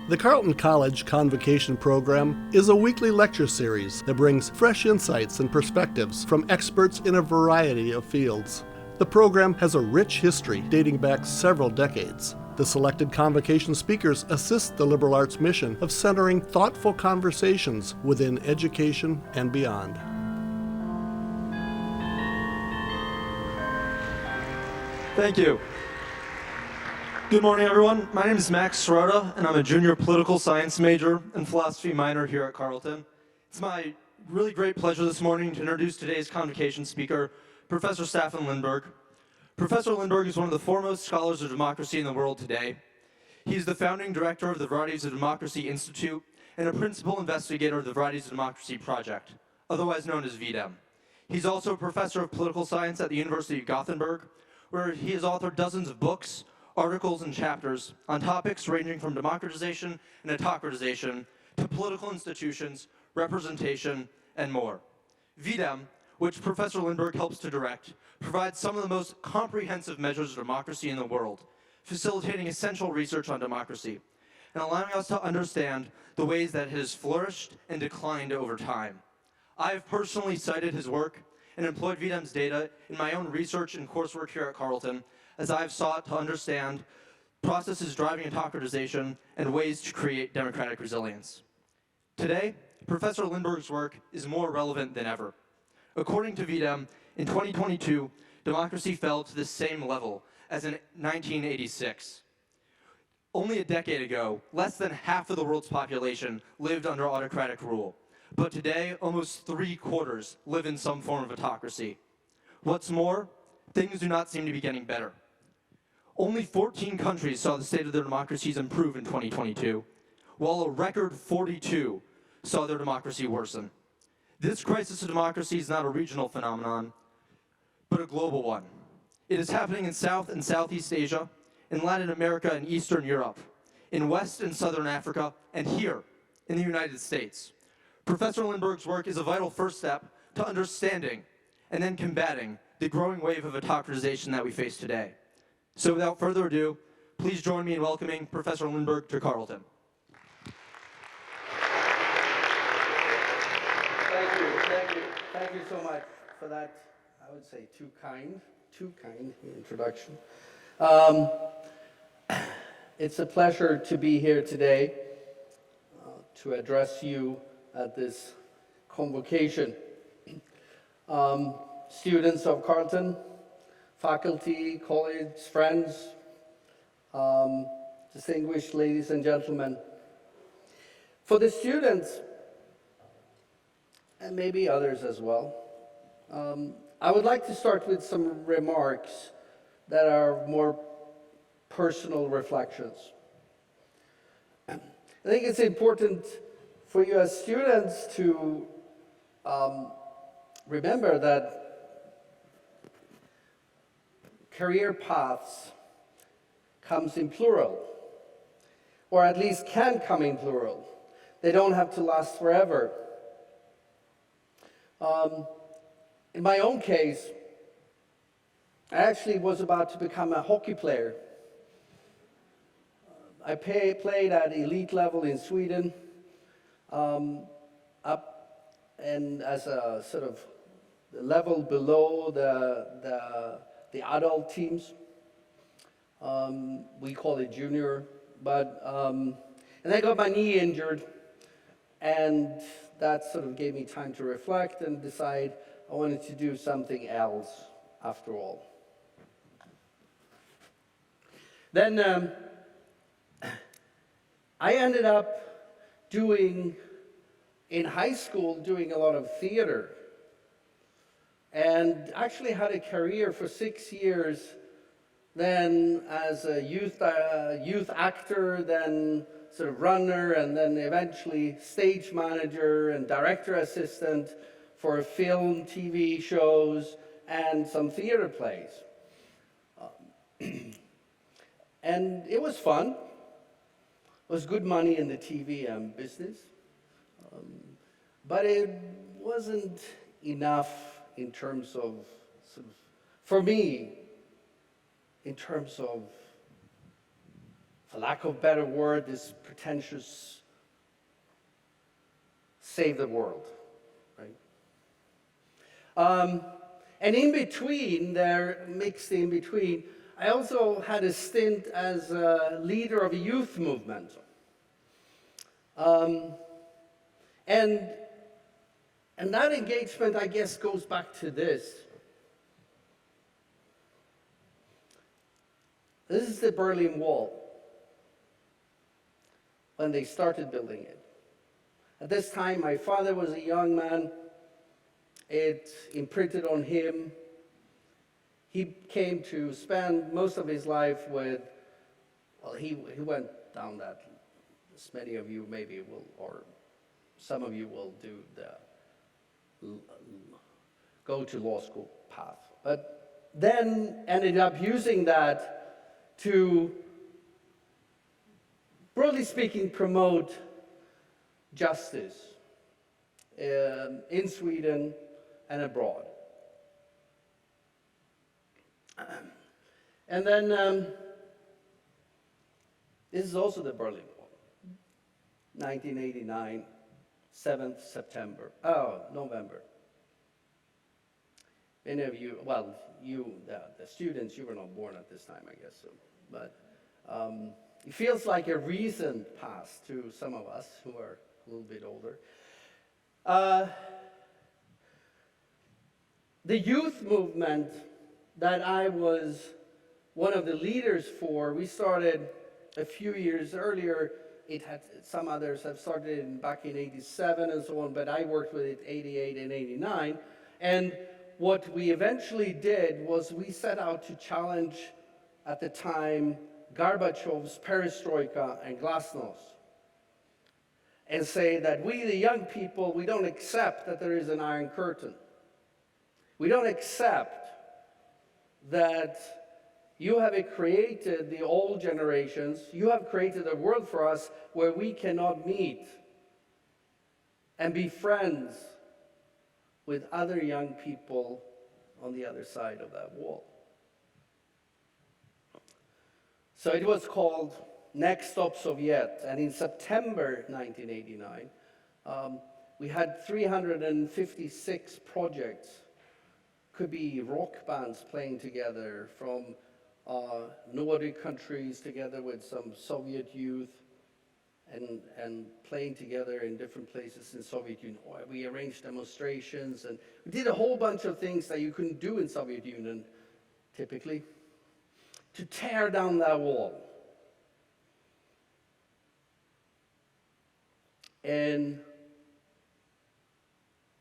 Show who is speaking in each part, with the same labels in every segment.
Speaker 1: The Carleton College Convocation program is a weekly lecture series that brings fresh insights and perspectives from experts in a variety of fields. The program has a rich history dating back several decades. The selected convocation speakers assist the liberal arts mission of centering thoughtful conversations within education and beyond.
Speaker 2: Thank you. Good morning, everyone. My name is Max Srota, and I'm a junior political science major and philosophy minor here at Carleton. It's my really great pleasure this morning to introduce today's convocation speaker, Professor Staffan Lindberg. Professor Lindberg is one of the foremost scholars of democracy in the world today. He is the founding director of the Varieties of Democracy Institute and a principal investigator of the Varieties of Democracy project, otherwise known as V-Dem. He's also a professor of political science at the University of Gothenburg, where he has authored dozens of books, articles, and chapters on topics ranging from democratization and autocratization to political institutions, representation, and more. V-Dem, which Professor Lindberg helps to direct, provides some of the most comprehensive measures of democracy in the world, facilitating essential research on democracy, and allowing us to understand the ways that it has flourished and declined over time. I have personally cited his work and employed V-Dem's data in my own research and coursework here at Carleton, as I have sought to understand processes driving autocratization and ways to create democratic resilience. Today, Professor Lindberg's work is more relevant than ever. According to V-Dem, in 2022, democracy fell to the same level as in 1986. Only a decade ago, less than half of the world's population lived under autocratic rule. But today, almost 3/4 live in some form of autocracy. What's more, things do not seem to be getting better. Only 14 countries saw the state of their democracies improve in 2022, while a record 42 saw their democracy worsen. This crisis of democracy is not a regional phenomenon, but a global one. It is happening in South and Southeast Asia, in Latin America and Eastern Europe, in West and Southern Africa, and here in the United States. Professor Lindberg's work is a vital first step to understanding and then combating the growing wave of autocratization that we face today. So without further ado, please join me in welcoming Professor Lindberg to Carleton.
Speaker 3: Thank you so much for that, I would say, too kind introduction. It's a pleasure to be here today to address you at this convocation. Students of Carleton, faculty, colleagues, friends, distinguished ladies and gentlemen. For the students, and maybe others as well, I would like to start with some remarks that are more personal reflections. I think it's important for you as students to remember that career paths comes in plural, or at least can come in plural. They don't have to last forever. In my own case, I actually was about to become a hockey player. I played at elite level in Sweden, up and as a sort of level below the adult teams. We call it junior, but and I got my knee injured, and that sort of gave me time to reflect and decide I wanted to do something else after all. Then I ended up in high school doing a lot of theater, and actually had a career for 6 years, then as a youth actor, then sort of runner, and then eventually stage manager and director assistant for film, TV shows, and some theater plays. And it was fun. It was good money in the TV business. But it wasn't enough in terms of, sort of, for me, in terms of for lack of a better word, this pretentious save the world, right? And in between, there, mixed in between, I also had a stint as a leader of a youth movement. And that engagement, I guess, goes back to this. This is the Berlin Wall, when they started building it. At this time, my father was a young man. It imprinted on him. He came to spend most of his life with, well, he went down that, as many of you maybe will, or some of you will do the go to law school path. But then ended up using that to, broadly speaking, promote justice in Sweden and abroad. And then this is also the Berlin Wall, 1989, 7th September, November. Many of you, well, you, the students, you were not born at this time, I guess, so, but it feels like a recent past to some of us who are a little bit older. The youth movement that I was one of the leaders for, we started a few years earlier. It had, some others have started back in 87 and so on, but I worked with it 88 and 89. And what we eventually did was we set out to challenge, at the time, Gorbachev's perestroika and glasnost, and say that we, the young people, we don't accept that there is an Iron Curtain. We don't accept that you have created the old generations, you have created a world for us where we cannot meet and be friends with other young people on the other side of that wall. So it was called Next Stop Soviet, and in September 1989, we had 356 projects. Could be rock bands playing together from Nordic countries together with some Soviet youth and playing together in different places in Soviet Union. We arranged demonstrations and we did a whole bunch of things that you couldn't do in Soviet Union typically to tear down that wall. And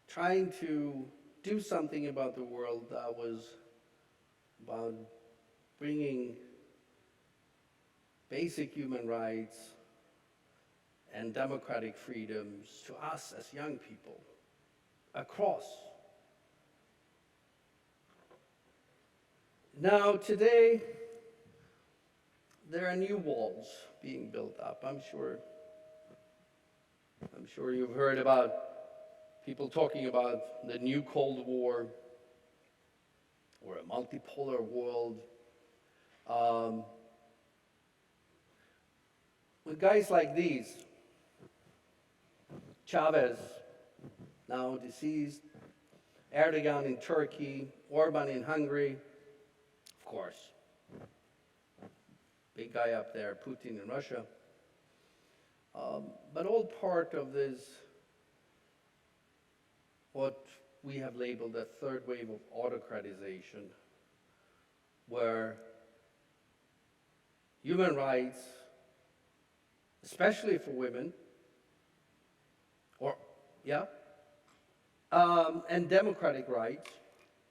Speaker 3: trying to do something about the world that was about bringing basic human rights and democratic freedoms to us as young people across. Now today, there are new walls being built up. I'm sure you've heard about people talking about the new Cold War or a multipolar world. With guys like these, Chavez, now deceased, Erdogan in Turkey, Orban in Hungary, of course, big guy up there, Putin in Russia, but all part of this, what we have labeled a third wave of autocratization, where human rights, especially for women, and democratic rights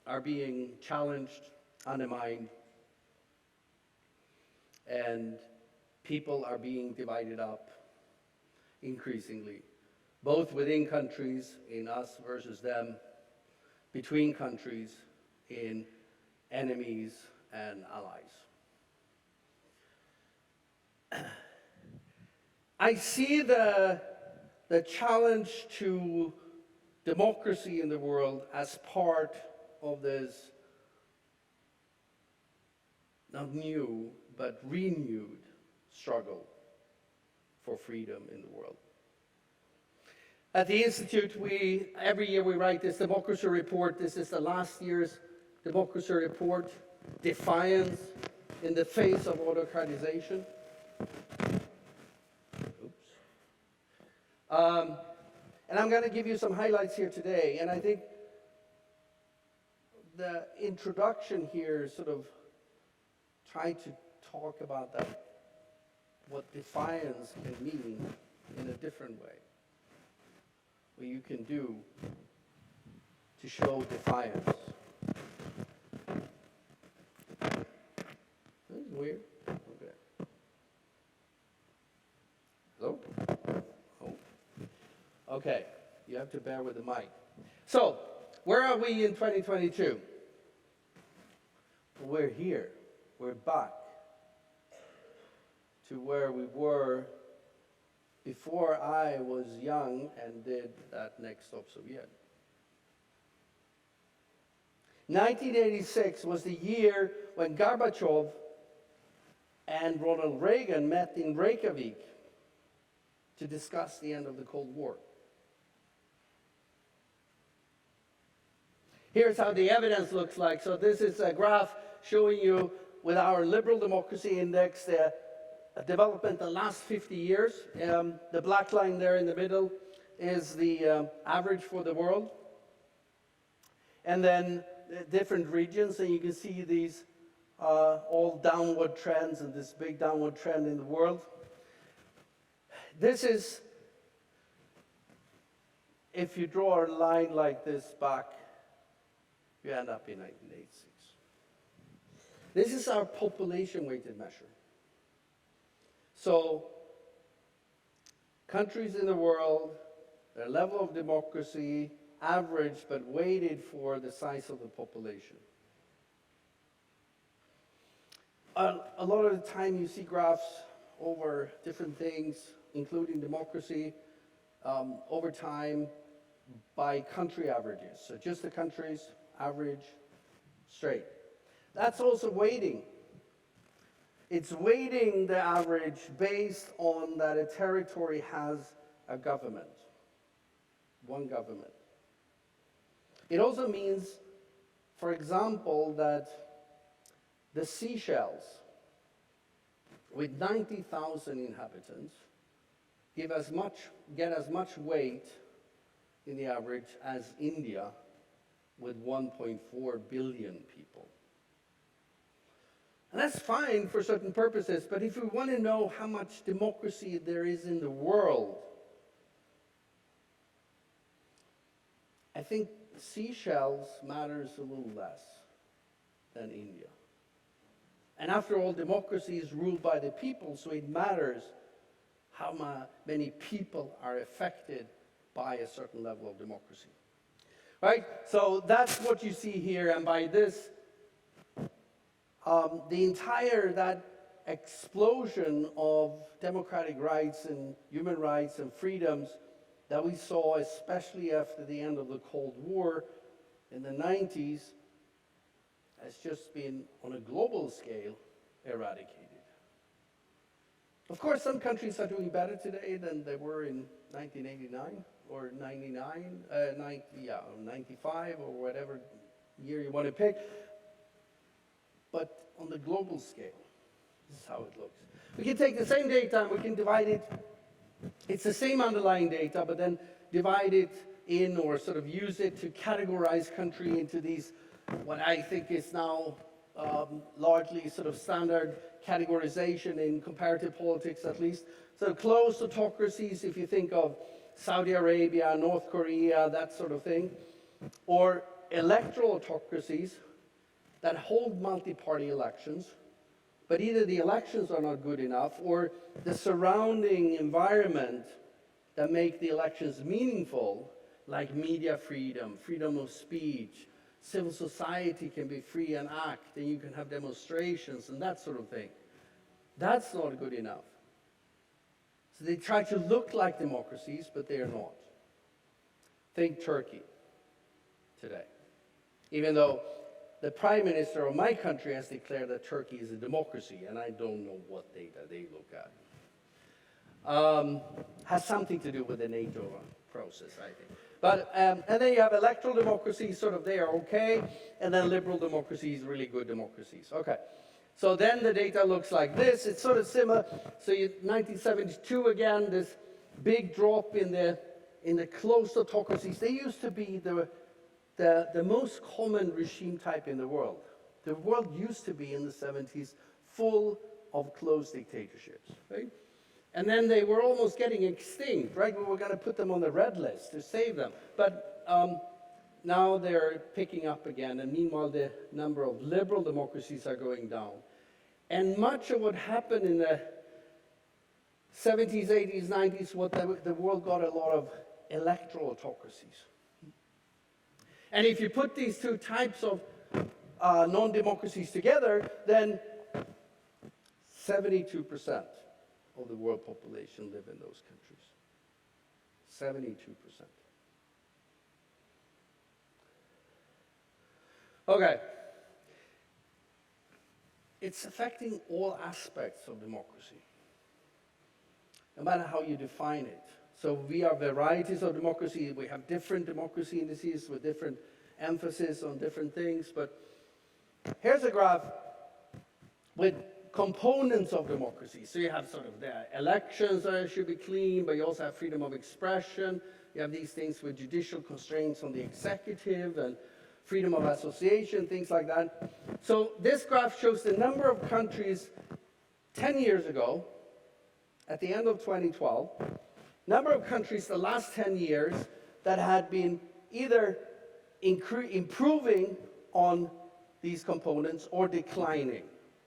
Speaker 3: are being challenged, undermined, and people are being divided up increasingly, both within countries, in us versus them, between countries, in enemies and allies. I see the challenge to democracy in the world as part of this, not new, but renewed struggle for freedom in the world. At the Institute, every year we write this democracy report. This is the last year's democracy report, Defiance in the Face of Autocratization. Oops. And I'm going to give you some highlights here today. And I think the introduction here sort of tried to talk about that, what defiance can mean in a different way. What you can do to show defiance. This is weird. Okay. Hello? Oh. Okay, you have to bear with the mic. So, where are we in 2022? We're here. We're back to where we were before I was young and did that Next Stop Soviet. 1986 was the year when Gorbachev and Ronald Reagan met in Reykjavik to discuss the end of the Cold War. Here's how the evidence looks like. So this is a graph showing you with our liberal democracy index the development the last 50 years. The black line there in the middle is the average for the world. And then different regions, and you can see these all downward trends and this big downward trend in the world. This is, if you draw a line like this back, you end up in 1986. This is our population-weighted measure. So, countries in the world, their level of democracy, average but weighted for the size of the population. A lot of the time you see graphs over different things, including democracy, over time by country averages. So just the countries, average, straight. That's also weighting. It's weighting the average based on that a territory has a government, one government. It also means, for example, that the Seychelles, with 90,000 inhabitants, get as much weight in the average as India, with 1.4 billion people. And that's fine for certain purposes, but if we want to know how much democracy there is in the world, I think Seychelles matters a little less than India. And after all, democracy is ruled by the people, so it matters how many people are affected by a certain level of democracy. Right? So that's what you see here, and by this, that explosion of democratic rights and human rights and freedoms that we saw, especially after the end of the Cold War in the 90s, has just been, on a global scale, eradicated. Of course, some countries are doing better today than they were in 1989 or 95 or whatever year you want to pick. But on the global scale, this is how it looks. We can take the same data and we can divide it. It's the same underlying data, but then divide it in, or sort of use it to categorize country into these, what I think is now largely sort of standard categorization in comparative politics, at least. So closed autocracies, if you think of Saudi Arabia, North Korea, that sort of thing, or electoral autocracies that hold multi-party elections, but either the elections are not good enough, or the surrounding environment that make the elections meaningful, like media freedom, freedom of speech, civil society can be free and act, and you can have demonstrations and that sort of thing. That's not good enough. So they try to look like democracies, but they are not. Think Turkey today. Even though the prime minister of my country has declared that Turkey is a democracy, and I don't know what data they look at. Has something to do with the NATO process, I think. But, and then you have electoral democracies, sort of they are okay, and then liberal democracies, really good democracies. Okay, so then the data looks like this. It's sort of similar. So 1972 again, this big drop in the closed autocracies. They used to be the most common regime type in the world. The world used to be in the 70s full of closed dictatorships, right? And then they were almost getting extinct, right? We were going to put them on the red list to save them. But now they're picking up again, and meanwhile the number of liberal democracies are going down. And much of what happened in the 70s, 80s, 90s, the world got a lot of electoral autocracies. And if you put these two types of non-democracies together, then 72% of the world population live in those countries. 72%. Okay. It's affecting all aspects of democracy, no matter how you define it. So we are varieties of democracy. We have different democracy indices with different emphasis on different things. But here's a graph with components of democracy. So you have sort of the elections that should be clean, but you also have freedom of expression. You have these things with judicial constraints on the executive and freedom of association, things like that. So this graph shows the number of countries 10 years ago, at the end of 2012, number of countries the last 10 years that had been either improving on these components or declining.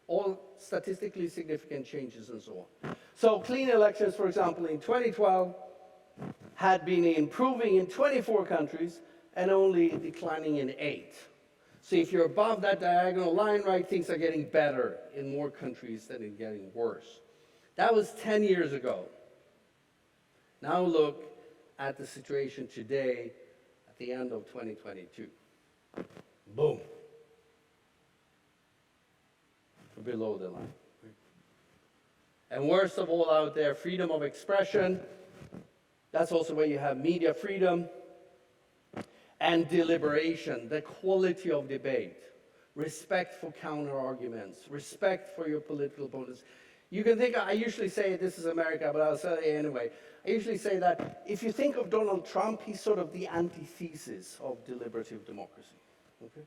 Speaker 3: All statistically significant changes and so on. So clean elections, for example, in 2012 had been improving in 24 countries and only declining in 8. So if you're above that diagonal line, right, things are getting better in more countries than in getting worse. That was 10 years ago. Now look at the situation today at the end of 2022. Boom. Below the line. And worst of all out there, freedom of expression. That's also where you have media freedom and deliberation, the quality of debate, respect for counter-arguments, respect for your political opponents. You can think, I usually say, this is America, but I'll say it anyway. I usually say that if you think of Donald Trump, he's sort of the antithesis of deliberative democracy. Okay?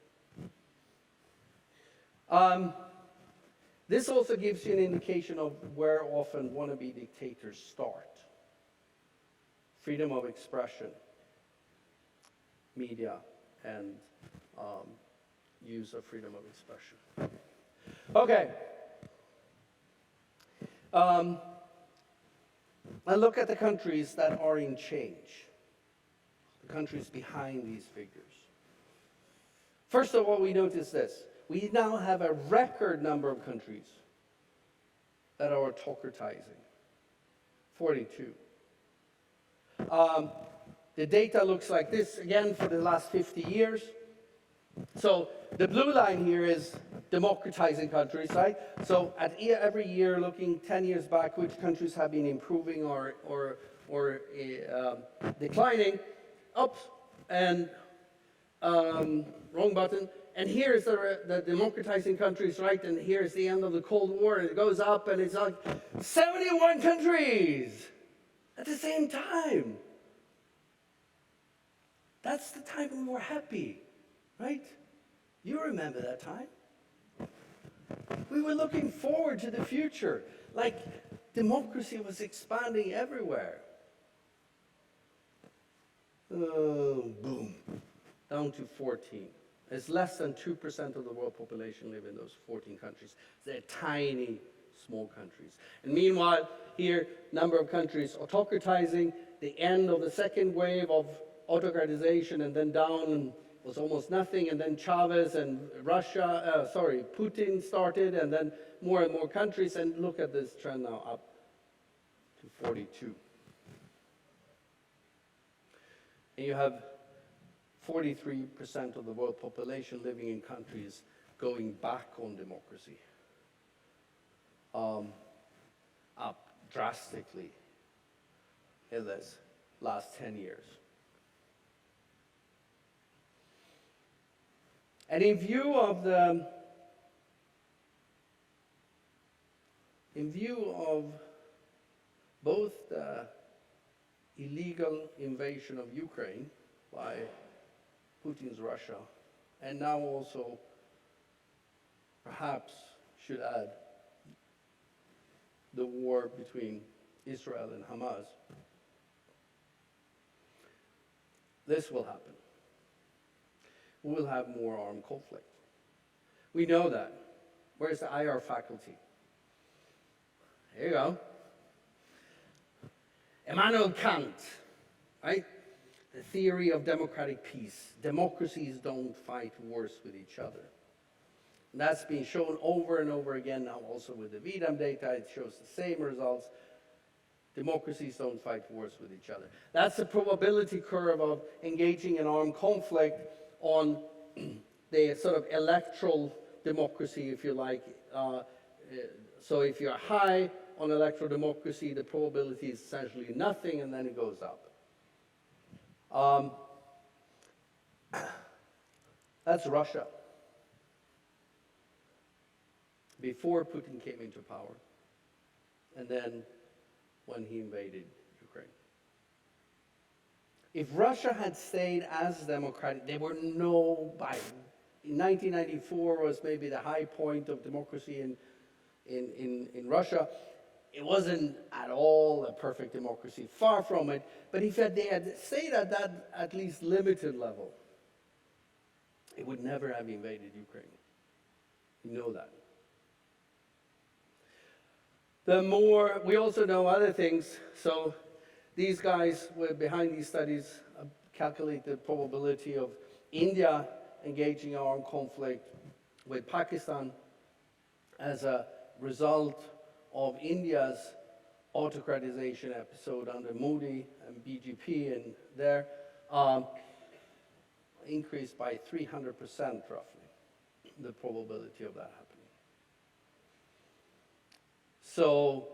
Speaker 3: This also gives you an indication of where often wannabe dictators start. Freedom of expression, media, and use of freedom of expression. Okay. And look at the countries that are in change. The countries behind these figures. First of all, we notice this. We now have a record number of countries that are autocratizing. 42. The data looks like this, again, for the last 50 years. So the blue line here is democratizing countries, right? So at every year, looking 10 years back, which countries have been improving or declining. Up and wrong button. And here's the democratizing countries, right? And here's the end of the Cold War, and it goes up, and it's like 71 countries at the same time. That's the time we were happy, right? You remember that time? We were looking forward to the future. Like, democracy was expanding everywhere. Boom. Down to 14. It's less than 2% of the world population live in those 14 countries. They're tiny, small countries. And meanwhile, here, number of countries autocratizing, the end of the second wave of autocratization, and then down was almost nothing, and then Chavez and Putin started, and then more and more countries, and look at this trend now up to 42. And you have 43% of the world population living in countries going back on democracy, up drastically in this last 10 years. And in view of both the illegal invasion of Ukraine by Putin's Russia, and now also perhaps should add the war between Israel and Hamas, this will happen. We will have more armed conflict. We know that. Where's the IR faculty? Here you go. Immanuel Kant, right? The theory of democratic peace. Democracies don't fight wars with each other. And that's been shown over and over again now also with the V-Dem data. It shows the same results. Democracies don't fight wars with each other. That's the probability curve of engaging in armed conflict on the sort of electoral democracy, if you like. So if you're high on electoral democracy, the probability is essentially nothing, and then it goes up. That's Russia before Putin came into power, and then when he invaded Ukraine. If Russia had stayed as democratic, there were no Biden. In 1994 was maybe the high point of democracy in Russia. It wasn't at all a perfect democracy, far from it. But if they had stayed at that at least limited level, it would never have invaded Ukraine. You know that. We also know other things. So these guys were behind these studies calculate the probability of India engaging in armed conflict with Pakistan as a result of India's autocratization episode under Modi and BJP, and there increased by 300% roughly, the probability of that happening. So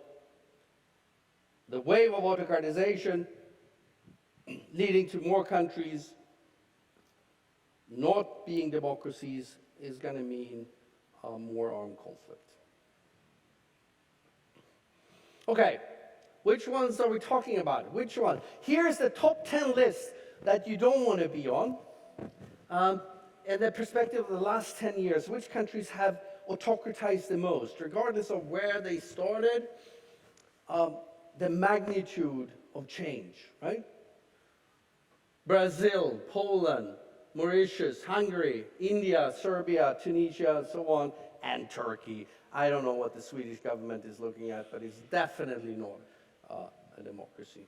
Speaker 3: the wave of autocratization leading to more countries not being democracies is going to mean more armed conflict. Okay, which ones are we talking about? Which one? Here's the top 10 list that you don't want to be on. In the perspective of the last 10 years, which countries have autocratized the most, regardless of where they started, the magnitude of change, right? Brazil, Poland, Mauritius, Hungary, India, Serbia, Tunisia, and so on, and Turkey. I don't know what the Swedish government is looking at, but it's definitely not a democracy.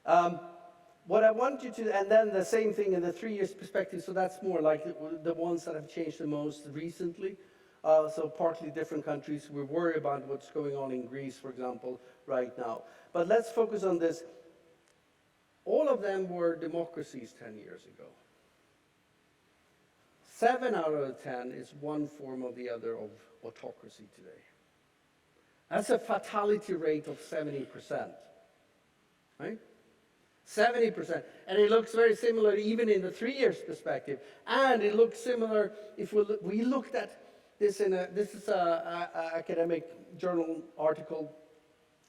Speaker 3: What I want you to, and then the same thing in the 3 years perspective, so that's more like the ones that have changed the most recently. So partly different countries. We worry about what's going on in Greece, for example, right now. But let's focus on this. All of them were democracies 10 years ago. 7 out of the 10 is one form or the other of autocracy today. That's a fatality rate of 70%, right? 70%. And it looks very similar even in the 3 years perspective. And it looks similar if we looked at this this is an academic journal article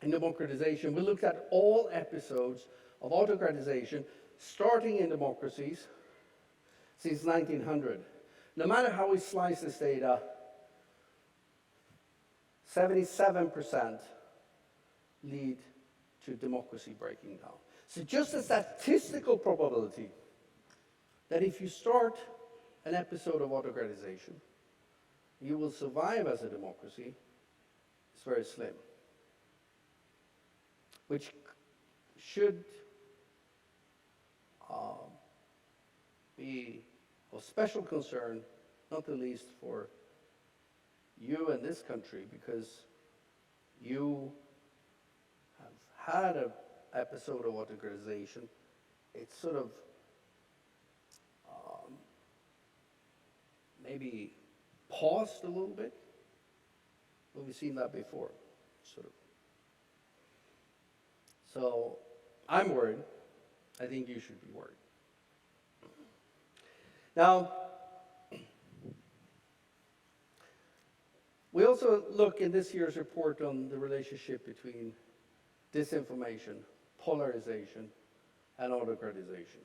Speaker 3: in democratization. We looked at all episodes of autocratization starting in democracies since 1900. No matter how we slice this data, 77% lead to democracy breaking down. So just a statistical probability that if you start an episode of autocratization, you will survive as a democracy is very slim, which should be of special concern, not the least for you and this country, because you have had an episode of autocratization. It's sort of maybe paused a little bit. But we've seen that before, sort of. So I'm worried. I think you should be worried. Now, we also look in this year's report on the relationship between disinformation, polarization, and autocratization.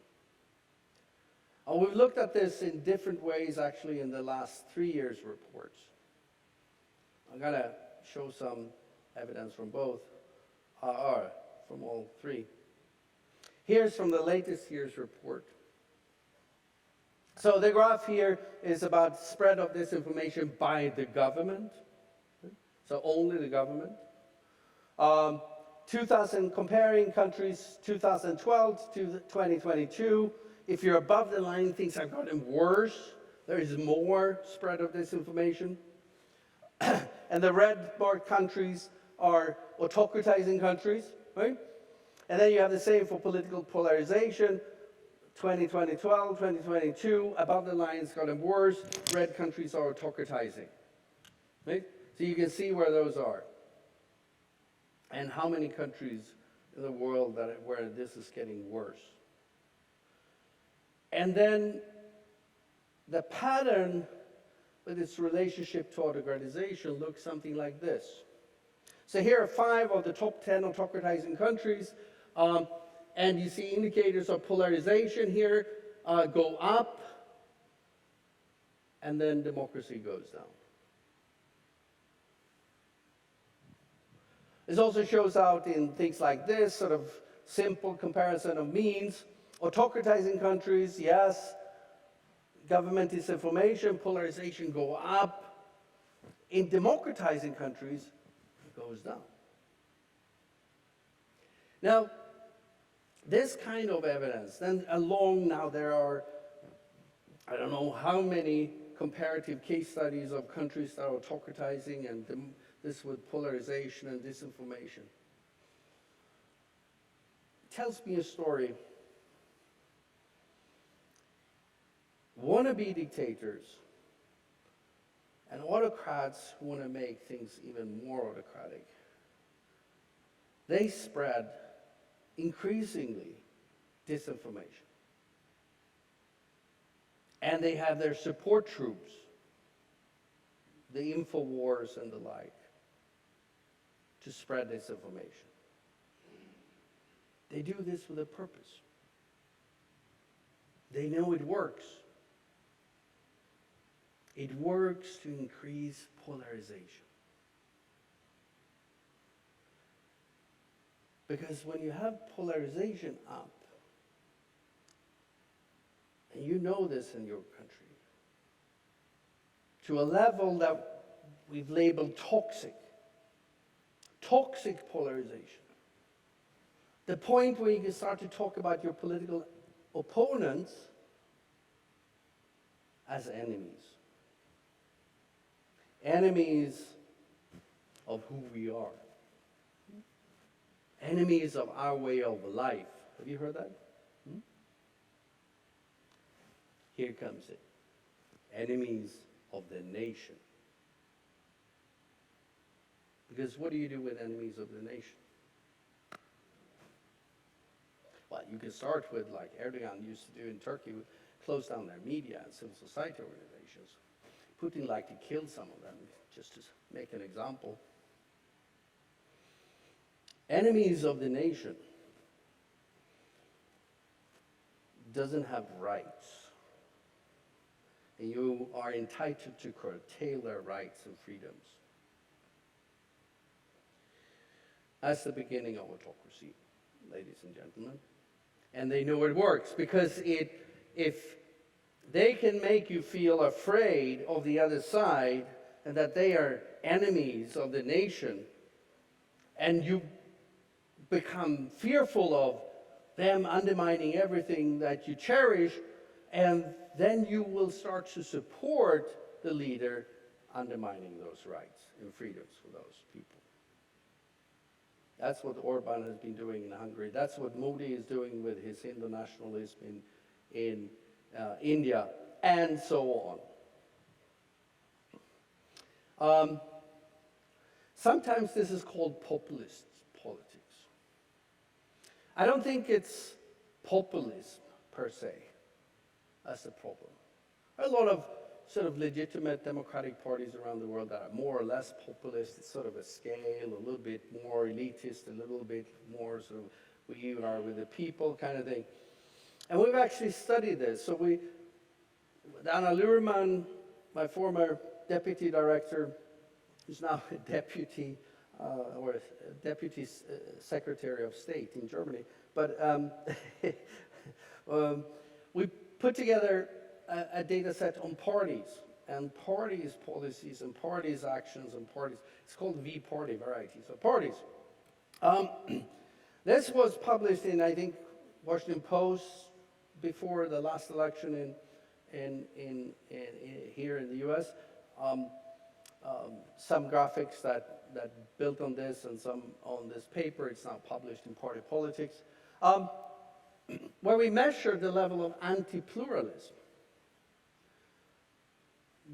Speaker 3: And we've looked at this in different ways actually in the last 3 years' reports. I'm going to show some evidence from both, from all three. Here's from the latest year's report. So the graph here is about spread of disinformation by the government. So only the government. Comparing countries 2012 to 2022. If you're above the line, things have gotten worse. There is more spread of disinformation. And the red marked countries are autocratizing countries, right? And then you have the same for political polarization. 2012, 2022, above the line it's gotten worse. Red countries are autocratizing, right? So you can see where those are. And how many countries in the world where this is getting worse. And then the pattern with its relationship to autocratization looks something like this. So here are 5 of the top 10 autocratizing countries. And you see indicators of polarization here go up, and then democracy goes down. This also shows out in things like this, sort of simple comparison of means. Autocratizing countries, yes. Government disinformation, polarization go up. In democratizing countries, it goes down. Now, this kind of evidence, then along now there are, I don't know how many comparative case studies of countries that are autocratizing and this with polarization and disinformation. It tells me a story. Wannabe dictators and autocrats who want to make things even more autocratic, they spread increasingly disinformation. And they have their support troops, the InfoWars and the like, to spread disinformation. They do this with a purpose. They know it works. It works to increase polarization. Because when you have polarization up, and you know this in your country, to a level that we've labeled toxic polarization, the point where you can start to talk about your political opponents as enemies of who we are. Enemies of our way of life. Have you heard that? Here comes it. Enemies of the nation. Because what do you do with enemies of the nation? Well, you can start with, like Erdogan used to do in Turkey, close down their media and civil society organizations. Putin liked to kill some of them, just to make an example. Enemies of the nation doesn't have rights. And you are entitled to curtail their rights and freedoms. That's the beginning of autocracy, ladies and gentlemen. And they know it works because if they can make you feel afraid of the other side and that they are enemies of the nation, and you become fearful of them undermining everything that you cherish, and then you will start to support the leader undermining those rights and freedoms for those people. That's what Orban has been doing in Hungary. That's what Modi is doing with his Hindu nationalism in India, and so on. Sometimes this is called populist politics. I don't think it's populism per se as the problem. There are a lot of sort of legitimate democratic parties around the world that are more or less populist. It's sort of a scale, a little bit more elitist, a little bit more sort of we are with the people kind of thing. And we've actually studied this. So Anna Luhrmann, my former deputy director, who's now a deputy secretary of state in Germany. But we put together a data set on parties and parties' policies and parties' actions and parties. It's called V-Party, Varieties of Parties. This was published in, I think, Washington Post before the last election here in the U.S. Some graphics that built on this and some on this paper. It's now published in Party Politics, where we measured the level of anti-pluralism,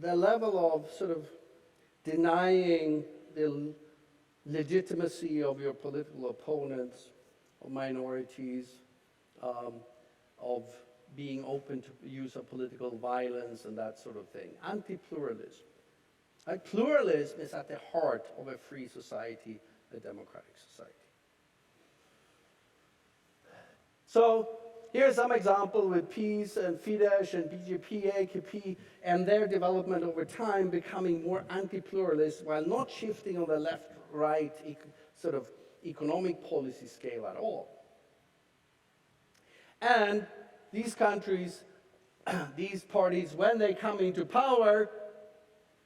Speaker 3: the level of sort of denying the legitimacy of your political opponents, of minorities, of being open to use of political violence and that sort of thing. Anti-pluralism. Pluralism is at the heart of a free society, a democratic society. So here's some example with PiS and Fidesz and BJP, AKP, and their development over time becoming more anti-pluralist while not shifting on the left-right sort of economic policy scale at all. And these countries, these parties, when they come into power,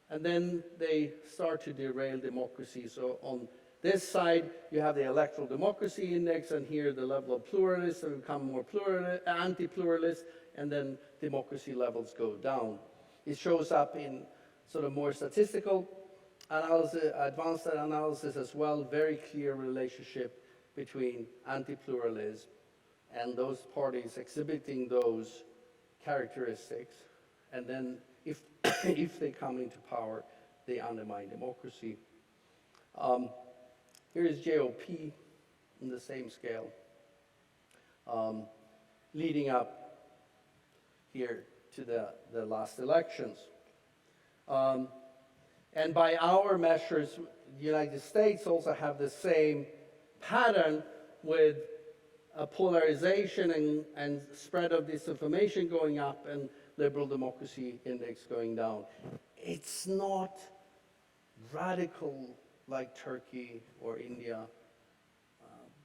Speaker 3: and then they start to derail democracy. So on this side, you have the electoral democracy index, and here the level of pluralists become more anti-pluralist, and then democracy levels go down. It shows up in sort of more statistical analysis, advanced analysis as well, very clear relationship between anti-pluralism and those parties exhibiting those characteristics, and then if they come into power, they undermine democracy. Here is JOP in the same scale, leading up here to the last elections. And by our measures, the United States also have the same pattern with a polarization and spread of disinformation going up and liberal democracy index going down. It's not radical like Turkey or India,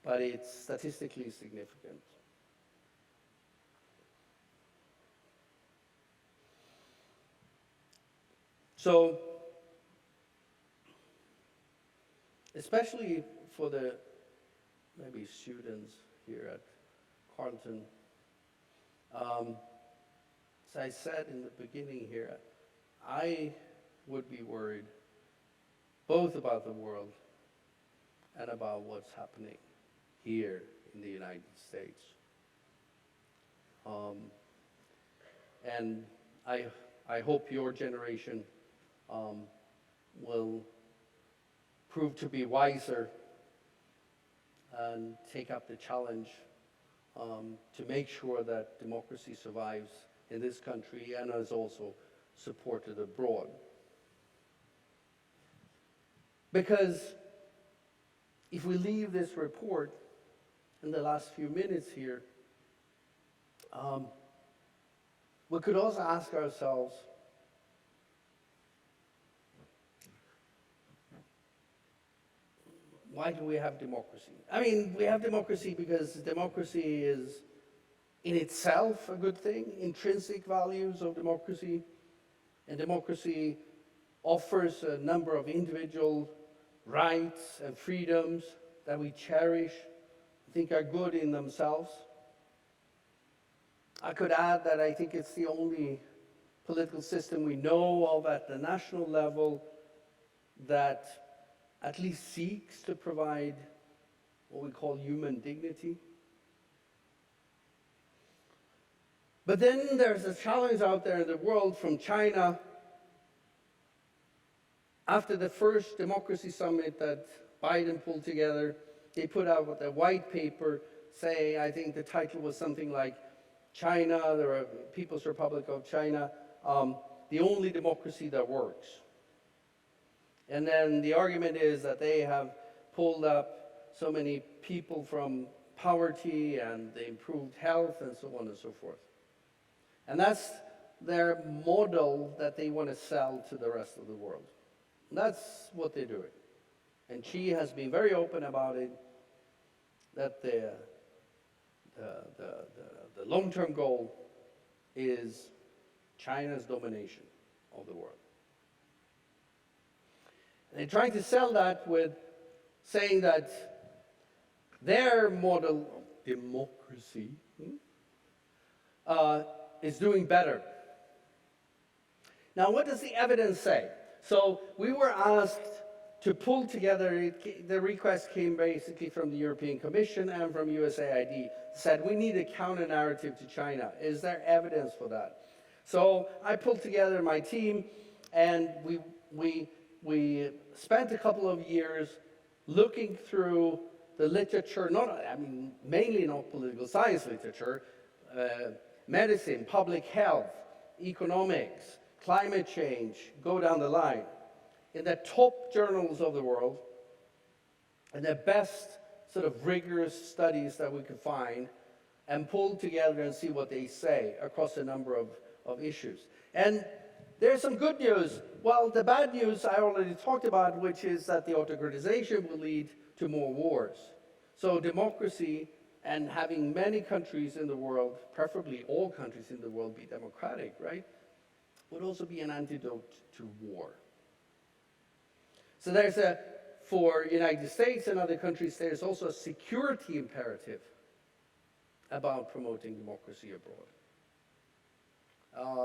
Speaker 3: but it's statistically significant. So, especially for the maybe students here at Carleton, as I said in the beginning here, I would be worried both about the world and about what's happening here in the United States. And I hope your generation will prove to be wiser and take up the challenge to make sure that democracy survives in this country and is also supported abroad. Because if we leave this report in the last few minutes here, we could also ask ourselves, why do we have democracy? I mean, we have democracy because democracy is in itself a good thing, intrinsic values of democracy, and democracy offers a number of individual rights and freedoms that we cherish, I think are good in themselves. I could add that I think it's the only political system we know of at the national level that at least seeks to provide what we call human dignity. But then there's a challenge out there in the world from China After the first democracy summit that Biden pulled together, they put out a white paper saying, I think the title was something like China, the People's Republic of China, the only democracy that works. And then the argument is that they have pulled up so many people from poverty and they improved health and so on and so forth. And that's their model that they want to sell to the rest of the world. And that's what they're doing. And Xi has been very open about it, that the long-term goal is China's domination of the world. And they're trying to sell that with saying that their model of democracy is doing better. Now, what does the evidence say? So we were asked to pull together, the request came basically from the European Commission and from USAID, said we need a counter-narrative to China. Is there evidence for that? So I pulled together my team, and we spent a couple of years looking through the literature, mainly not political science literature, medicine, public health, economics, climate change, go down the line, in the top journals of the world, and the best sort of rigorous studies that we could find, and pull together and see what they say across a number of issues. And there's some good news. Well, the bad news I already talked about, which is that the autocratization will lead to more wars. So democracy and having many countries in the world, preferably all countries in the world, be democratic, right, would also be an antidote to war. So for United States and other countries, there's also a security imperative about promoting democracy abroad.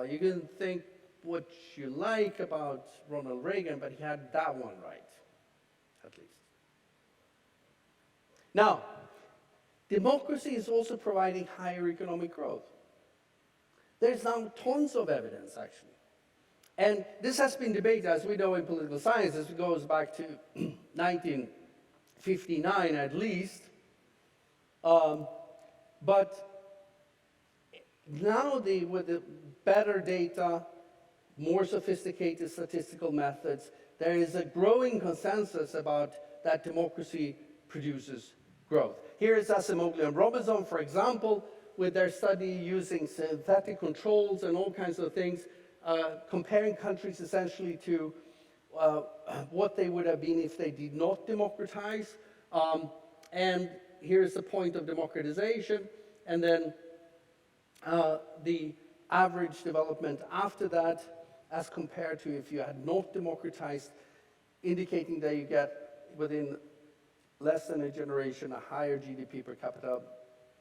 Speaker 3: You can think what you like about Ronald Reagan, but he had that one right, at least. Now, democracy is also providing higher economic growth. There's now tons of evidence, actually. And this has been debated, as we know in political science, as it goes back to 1959 at least. But now with the better data, more sophisticated statistical methods, there is a growing consensus about that democracy produces growth. Here is Acemoglu and Robinson, for example, with their study using synthetic controls and all kinds of things, comparing countries essentially to what they would have been if they did not democratize. And here's the point of democratization, and then the average development after that as compared to if you had not democratized, indicating that you get within less than a generation a higher GDP per capita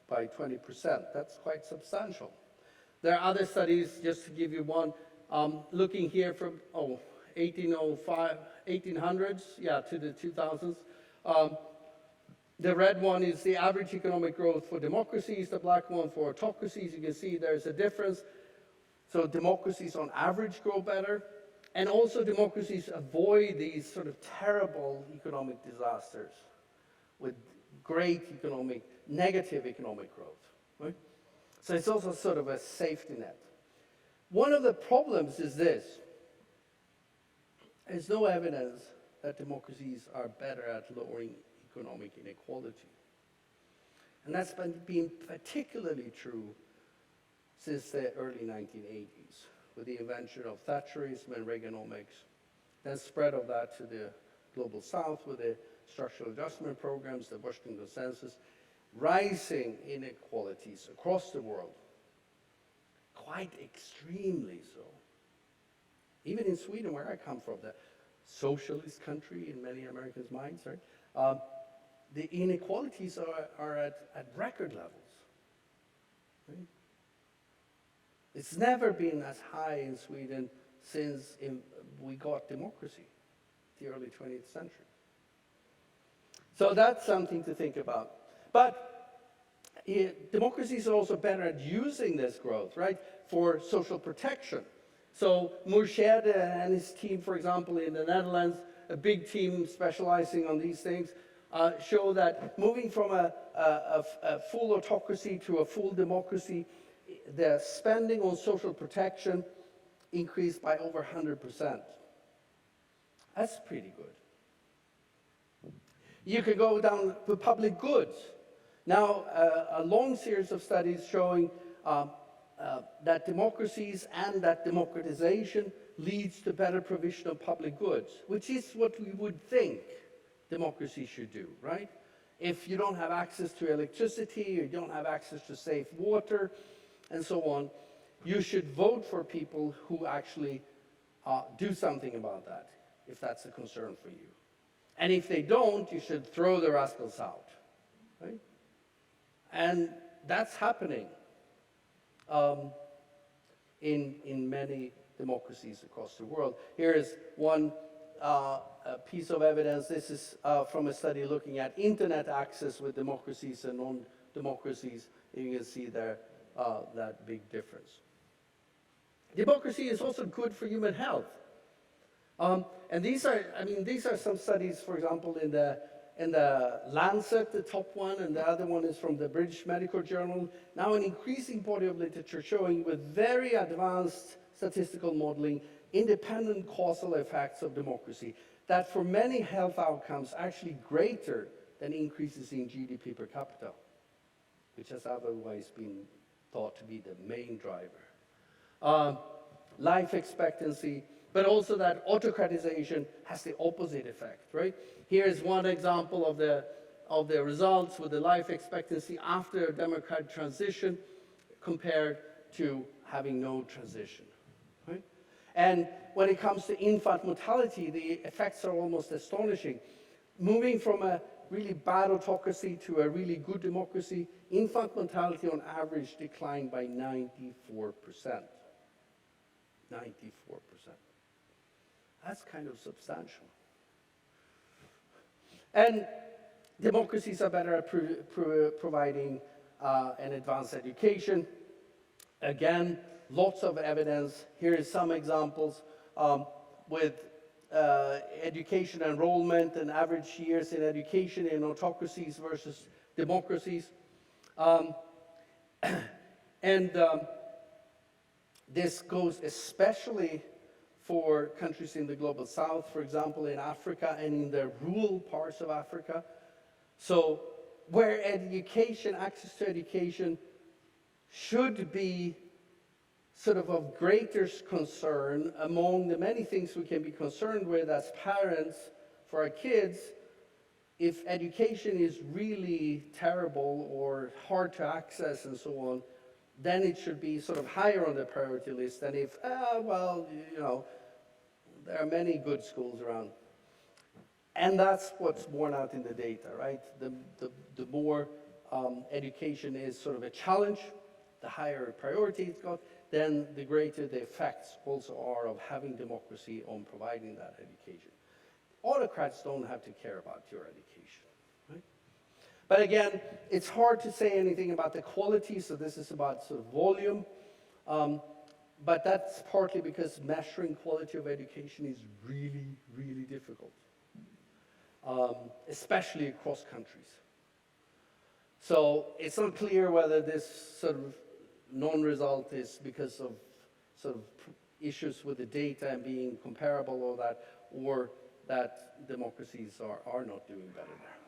Speaker 3: by 20%. That's quite substantial. There are other studies, just to give you one, looking here from 1800s, to the 2000s. The red one is the average economic growth for democracies, the black one for autocracies. You can see there's a difference. So democracies on average grow better, and also democracies avoid these sort of terrible economic disasters with great negative economic growth, right? So it's also sort of a safety net. One of the problems is this. There's no evidence that democracies are better at lowering economic inequality. And that's been particularly true since the early 1980s, with the invention of Thatcherism and Reaganomics, then spread of that to the global south with the structural adjustment programs, the Washington Consensus, rising inequalities across the world, quite extremely so. Even in Sweden, where I come from, the socialist country in many Americans' minds, right? The inequalities are at record levels. Right? It's never been as high in Sweden since we got democracy, the early 20th century. So that's something to think about. But democracies are also better at using this growth, right, for social protection. So Murched and his team, for example, in the Netherlands, a big team specializing on these things, show that moving from a full autocracy to a full democracy, the spending on social protection increased by over 100%. That's pretty good. You could go down to public goods. Now, a long series of studies showing that democracies and that democratization leads to better provision of public goods, which is what we would think democracy should do, right? If you don't have access to electricity, you don't have access to safe water, and so on, you should vote for people who actually do something about that, if that's a concern for you. And if they don't, you should throw the rascals out, right? And that's happening in many democracies across the world. Here is one piece of evidence. This is from a study looking at internet access with democracies and non-democracies. You can see there that big difference. Democracy is also good for human health. And these are some studies, for example, in the Lancet, the top one, and the other one is from the British Medical Journal. Now an increasing body of literature showing with very advanced statistical modeling, independent causal effects of democracy, that for many health outcomes actually greater than increases in GDP per capita, which has otherwise been thought to be the main driver. Life expectancy, but also that autocratization has the opposite effect, right? Here's one example of the results with the life expectancy after a democratic transition compared to having no transition, right? And when it comes to infant mortality, the effects are almost astonishing. Moving from a really bad autocracy to a really good democracy, infant mortality on average declined by 94%. 94%. That's kind of substantial. And democracies are better at providing an advanced education. Again, lots of evidence. Here is some examples with education enrollment and average years in education in autocracies versus democracies. This goes especially for countries in the global south, for example, in Africa and in the rural parts of Africa. So where education, access to education should be sort of greater concern among the many things we can be concerned with as parents for our kids, if education is really terrible or hard to access and so on, then it should be sort of higher on the priority list than if, well, you know, there are many good schools around. And that's what's borne out in the data, right? The more education is sort of a challenge, the higher priority it's got, then the greater the effects also are of having democracy on providing that education. Autocrats don't have to care about your education, right? But again, it's hard to say anything about the quality, so this is about sort of volume. But that's partly because measuring quality of education is really, really difficult, especially across countries. So it's not clear whether this sort of non-result is because of sort of issues with the data and being comparable or that democracies are not doing better there.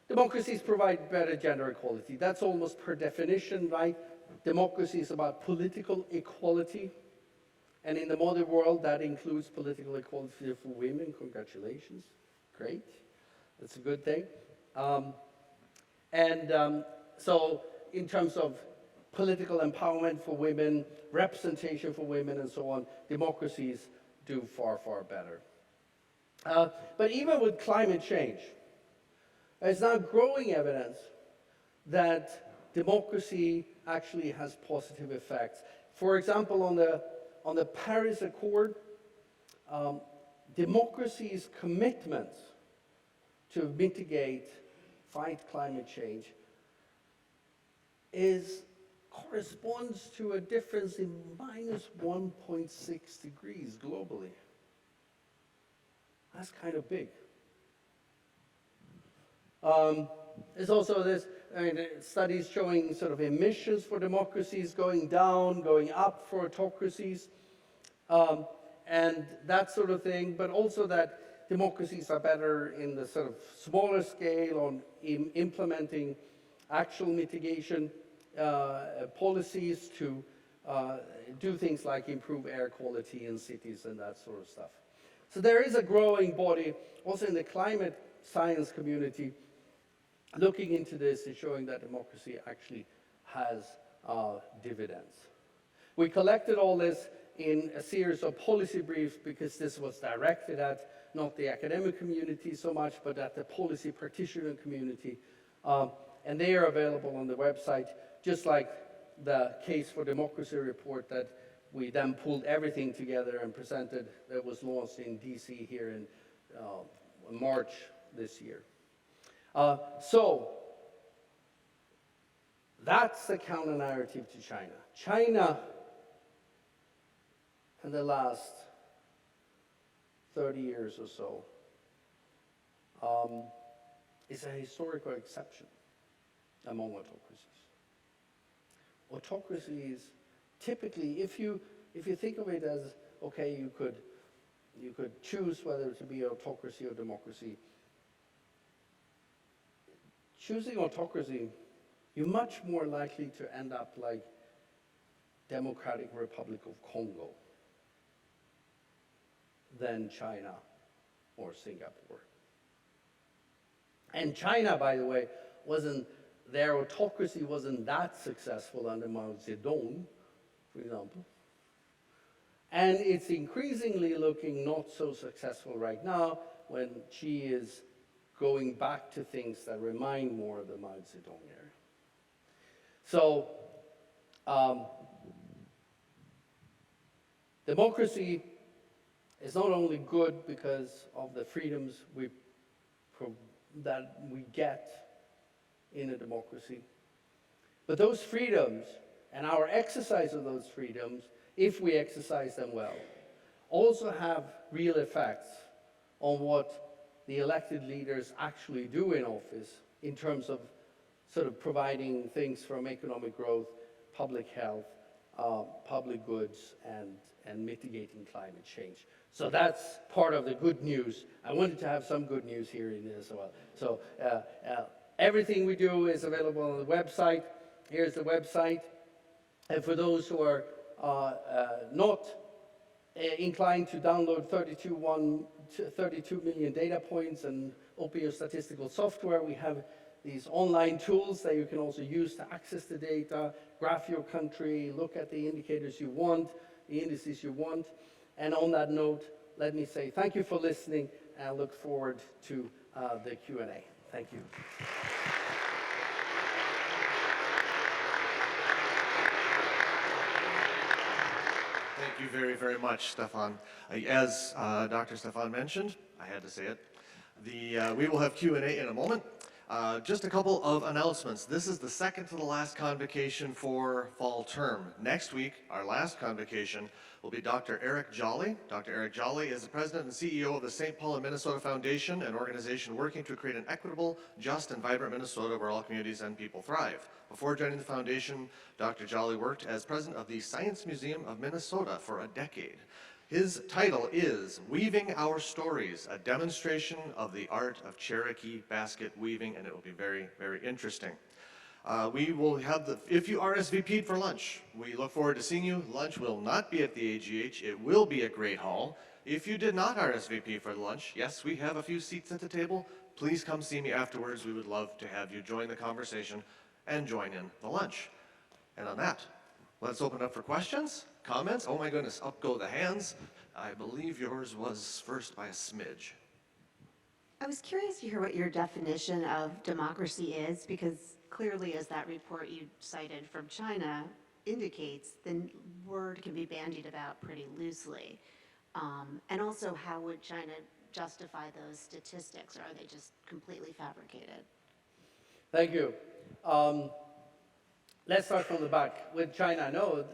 Speaker 3: Democracies provide better gender equality. That's almost per definition, right? Democracy is about political equality. And in the modern world, that includes political equality for women. Congratulations. Great. That's a good thing. So in terms of political empowerment for women, representation for women, and so on, democracies do far, far better. But even with climate change, there's now growing evidence that democracy actually has positive effects. For example, on the Paris Accord, democracy's commitment to mitigate, fight climate change is corresponds to a difference in minus 1.6 degrees globally. That's kind of big. There's also this, studies showing sort of emissions for democracies going down, going up for autocracies, and that sort of thing, but also that democracies are better in the sort of smaller scale on implementing actual mitigation policies to do things like improve air quality in cities and that sort of stuff. So there is a growing body, also in the climate science community, looking into this and showing that democracy actually has dividends. We collected all this in a series of policy briefs because this was directed at not the academic community so much, but at the policy practitioner community. And they are available on the website, just like the Case for Democracy report that we then pulled everything together and presented, that was launched in DC here in March this year. So that's the counter-narrative to China. China, in the last 30 years or so, is a historical exception among autocracies. Autocracies, typically, if you think of it as, okay, you could choose whether to be autocracy or democracy. Choosing autocracy, you're much more likely to end up like Democratic Republic of Congo than China or Singapore. And China, by the way, their autocracy wasn't that successful under Mao Zedong, for example. And it's increasingly looking not so successful right now when Xi is going back to things that remind more of the Mao Zedong era. So, democracy is not only good because of the freedoms that we get in a democracy, but those freedoms and our exercise of those freedoms, if we exercise them well, also have real effects on what the elected leaders actually do in office in terms of sort of providing things from economic growth, public health, public goods, and mitigating climate change. So that's part of the good news. I wanted to have some good news here in this as well. So everything we do is available on the website. Here's the website. And for those who are not inclined to download 32 million data points and OPO statistical software, we have these online tools that you can also use to access the data, graph your country, look at the indicators you want, the indices you want. And on that note, let me say thank you for listening, and I look forward to the Q&A. Thank you.
Speaker 4: Thank you very, very much, Staffan. As Dr. Staffan mentioned, I had to say it, we will have Q&A in a moment. Just a couple of announcements. This is the second to the last convocation for fall term. Next week, our last convocation will be Dr. Eric Jolly. Dr. Eric Jolly is the president and CEO of the St. Paul and Minnesota Foundation, an organization working to create an equitable, just, and vibrant Minnesota where all communities and people thrive. Before joining the foundation, Dr. Jolly worked as president of the Science Museum of Minnesota for a decade. His title is Weaving Our Stories, a demonstration of the art of Cherokee basket weaving, and it will be very, very interesting. We will have if you RSVP'd for lunch, we look forward to seeing you. Lunch will not be at the AGH, it will be at Great Hall. If you did not RSVP for lunch, yes, we have a few seats at the table. Please come see me afterwards. We would love to have you join the conversation and join in the lunch. And on that, let's open up for questions, comments. Oh my goodness, up go the hands. I believe yours was first by a smidge.
Speaker 5: I was curious to hear what your definition of democracy is, because clearly, as that report you cited from China indicates, the word can be bandied about pretty loosely. And also, how would China justify those statistics, or are they just completely fabricated?
Speaker 3: Thank you. let's start from the back. With China, no,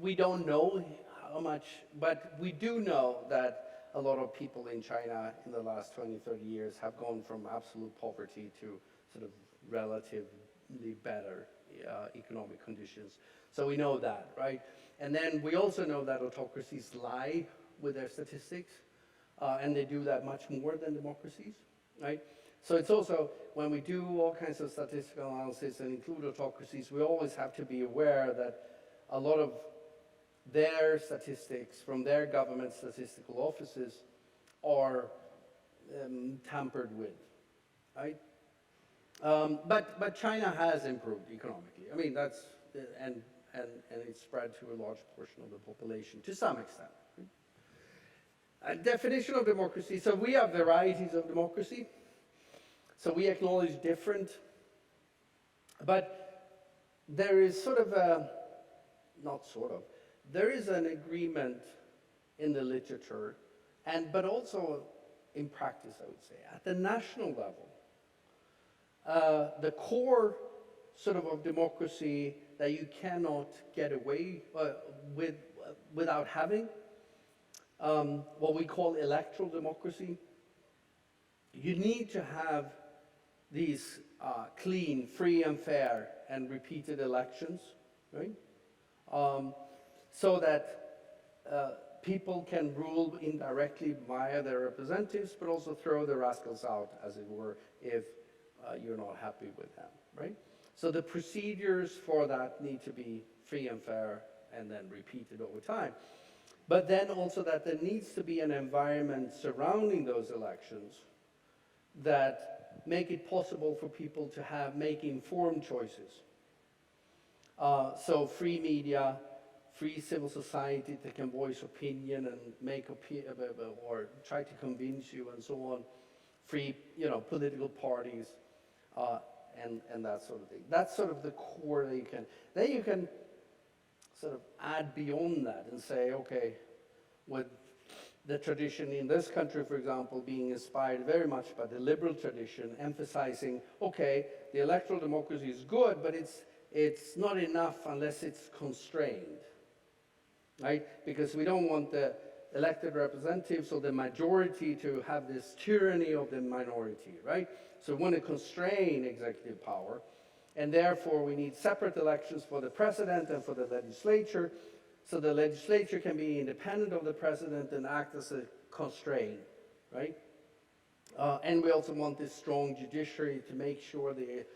Speaker 3: we don't know how much, but we do know that a lot of people in China in the last 20, 30 years have gone from absolute poverty to sort of relatively better economic conditions. So we know that, right? And then we also know that autocracies lie with their statistics, and they do that much more than democracies, right? So it's also, when we do all kinds of statistical analysis and include autocracies, we always have to be aware that a lot of their statistics from their government statistical offices are tampered with, right? But China has improved economically. I mean, that's, and it's spread to a large portion of the population to some extent. A definition of democracy, so we have varieties of democracy. So we acknowledge different, but there is sort of a, not sort of, there is an agreement in the literature, but also in practice, I would say, at the national level. The core sort of democracy that you cannot get away with without having, what we call electoral democracy. You need to have these clean, free and fair and repeated elections, right? So that people can rule indirectly via their representatives, but also throw the rascals out, as it were, if you're not happy with them, right? So the procedures for that need to be free and fair and then repeated over time. But then also that there needs to be an environment surrounding those elections that make it possible for people to make informed choices. So free media, free civil society that can voice opinion and make or try to convince you and so on. Free, political parties and that sort of thing. That's sort of the core that you can. Then you can sort of add beyond that and say, okay, with the tradition in this country, for example, being inspired very much by the liberal tradition, emphasizing, okay, the electoral democracy is good, but it's not enough unless it's constrained, right? Because we don't want the elected representatives or the majority to have this tyranny of the minority, right? So we want to constrain executive power, and therefore we need separate elections for the president and for the legislature, so the legislature can be independent of the president and act as a constraint, right? And we also want this strong judiciary to make sure the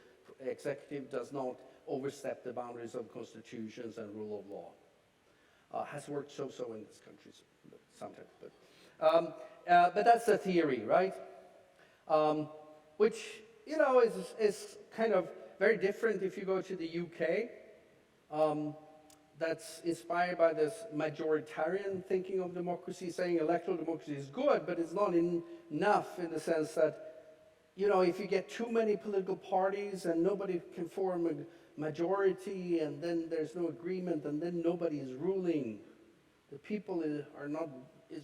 Speaker 3: executive does not overstep the boundaries of constitutions and rule of law. Has worked so-so in this country sometimes, but that's the theory, right? Which, is kind of very different if you go to the UK. That's inspired by this majoritarian thinking of democracy, saying electoral democracy is good, but it's not enough in the sense that, if you get too many political parties and nobody can form a majority and then there's no agreement and then nobody is ruling, the people is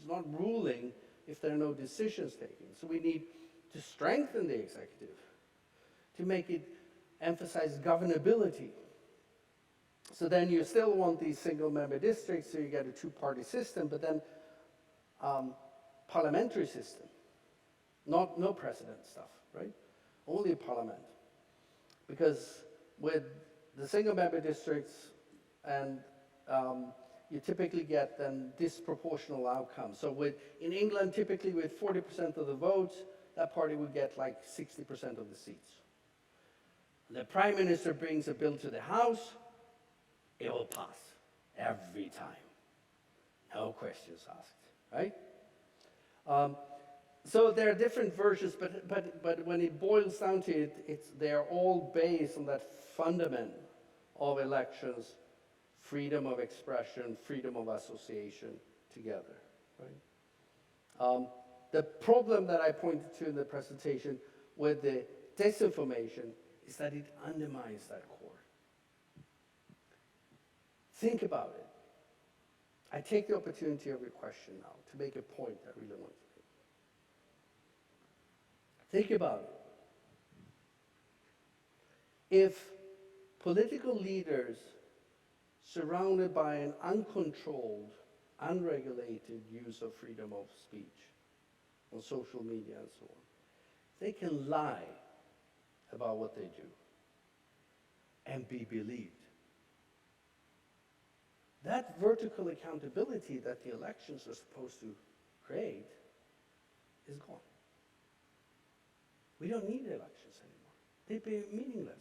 Speaker 3: not ruling if there are no decisions taken. So we need to strengthen the executive, to make it emphasize governability. So then you still want these single-member districts, so you get a two-party system, but then parliamentary system, no president stuff, right? Only a parliament. Because with the single-member districts, and you typically get then disproportional outcomes. So in England, typically with 40% of the votes, that party would get like 60% of the seats. The prime minister brings a bill to the House, it will pass every time. No questions asked, right? So there are different versions, but when it boils down to it, they're all based on that fundament of elections, freedom of expression, freedom of association together, right? The problem that I pointed to in the presentation with the disinformation is that it undermines that core. Think about it. I take the opportunity of your question now to make a point I really want to make. Think about it. If political leaders surrounded by an uncontrolled, unregulated use of freedom of speech on social media and so on, they can lie about what they do and be believed. That vertical accountability that the elections are supposed to create is gone. We don't need elections anymore. They'd be meaningless.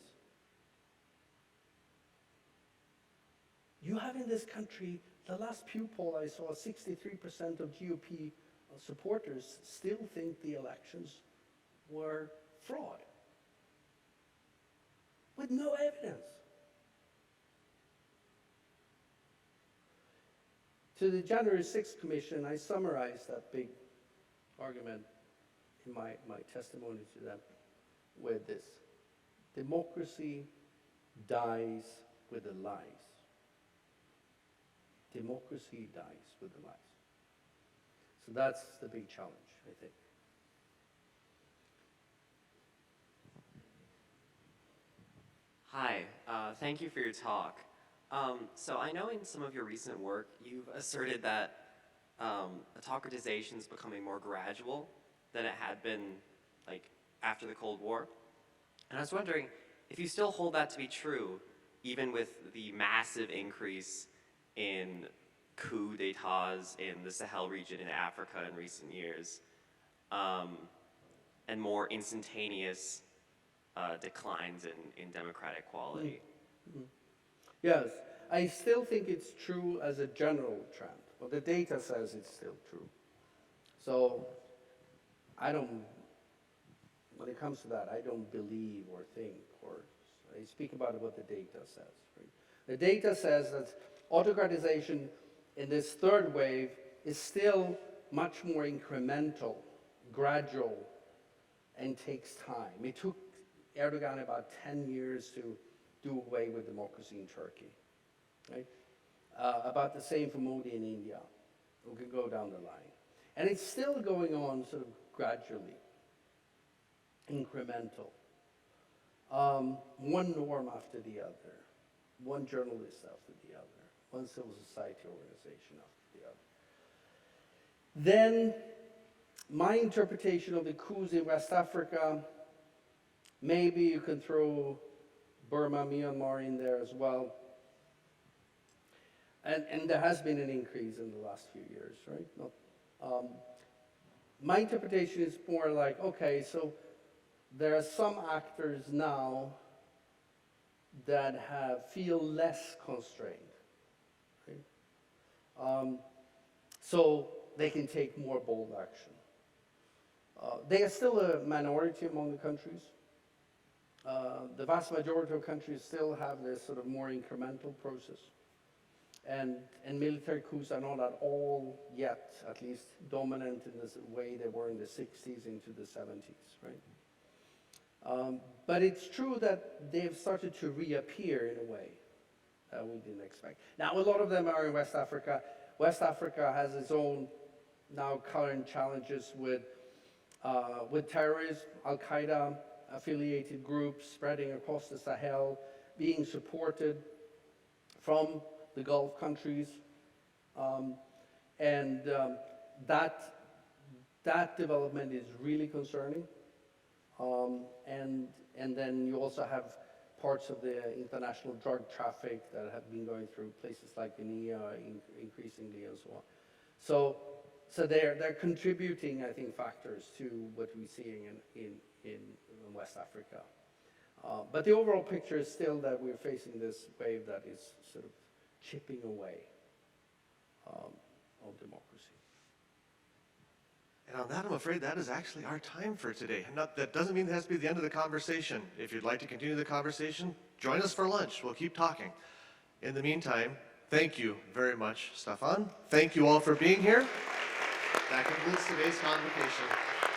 Speaker 3: You have in this country, the last Pew poll I saw, 63% of GOP supporters still think the elections were fraud, with no evidence. To the January 6th Commission, I summarized that big argument in my testimony to them with this: democracy dies with the lies. Democracy dies with the lies. So that's the big challenge, I think.
Speaker 6: Hi, thank you for your talk. So I know in some of your recent work, you've asserted that autocratization is becoming more gradual than it had been like after the Cold War. And I was wondering if you still hold that to be true, even with the massive increase in coup d'etats in the Sahel region in Africa in recent years, and more instantaneous declines in democratic quality.
Speaker 3: Mm-hmm. Yes, I still think it's true as a general trend. Well, the data says it's still true. So when it comes to that, I don't believe or think, or I speak about what the data says. Right? The data says that autocratization in this third wave is still much more incremental, gradual, and takes time. It took Erdogan about 10 years to do away with democracy in Turkey. Right? About the same for Modi in India. We can go down the line. And it's still going on sort of gradually, incremental. One norm after the other, one journalist after the other, one civil society organization after the other. Then, my interpretation of the coups in West Africa, maybe you can throw Burma, Myanmar in there as well. And there has been an increase in the last few years, right? My interpretation is more like, okay, so there are some actors now that feel less constrained. Okay? So they can take more bold action. They are still a minority among the countries. The vast majority of countries still have this sort of more incremental process. And military coups are not at all yet, at least, dominant in this way they were in the 60s into the 70s, right? But it's true that they've started to reappear in a way that we didn't expect. Now, a lot of them are in West Africa. West Africa has its own now current challenges with terrorism, Al-Qaeda, affiliated groups spreading across the Sahel, being supported from the Gulf countries, and that development is really concerning. And then you also have parts of the international drug traffic that have been going through places like Guinea increasingly and so on. So they're contributing, I think, factors to what we're seeing in West Africa. But the overall picture is still that we're facing this wave that is sort of chipping away of democracy.
Speaker 4: And on that, I'm afraid that is actually our time for today. That doesn't mean it has to be the end of the conversation. If you'd like to continue the conversation, join us for lunch. We'll keep talking. In the meantime, thank you very much, Staffan. Thank you all for being here. That concludes today's convocation.